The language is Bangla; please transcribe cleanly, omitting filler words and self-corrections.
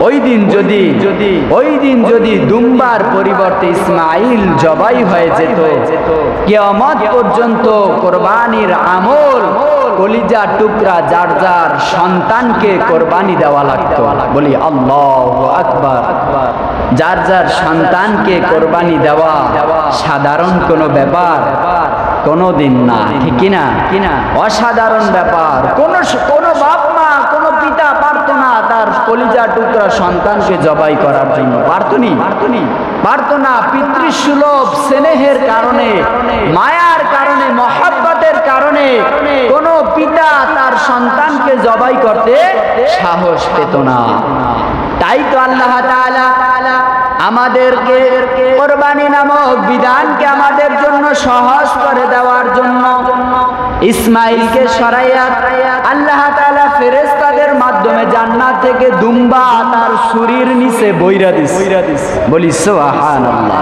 ওই দিন যদি দুম্বার পরিবর্তে ইসমাইল জবাই হয়ে যেত, কিয়ামত পর্যন্ত কোরবানির আমল কলিজা টুকরা যার যার সন্তানকে কোরবানি দেওয়া লাগতো। বলি আল্লাহু আকবার। যার যার সন্তানকে কোরবানি দেওয়া সাধারণ কোনো ব্যাপার কোনোদিন না, ঠিক কিনা? অসাধারণ ব্যাপার। কোনো বাপ মা, কোনো পিতা পারতো না তার কলিজা টুকরা সন্তানকে জবাই করার জন্য। পারতো না। পিতৃসুলভ স্নেহের কারণে, মায়ার কারণে, মহব্বতের কারণে কোনো পিতা তার সন্তানকে জবাই করতে সাহস পেত না। তাই তো আল্লাহ তাআলা আমাদেরকে কোরবানি নামক বিধানকে আমাদের জন্য সহজ করে দেওয়ার জন্য ইসমাইলকে সরাইয়া আল্লাহ তাআলা ফেরেশতাদের মাধ্যমে জান্নাত থেকে দুম্বা তার শরীর নিচে বইরা দিছে। বলি সুবহানাল্লাহ।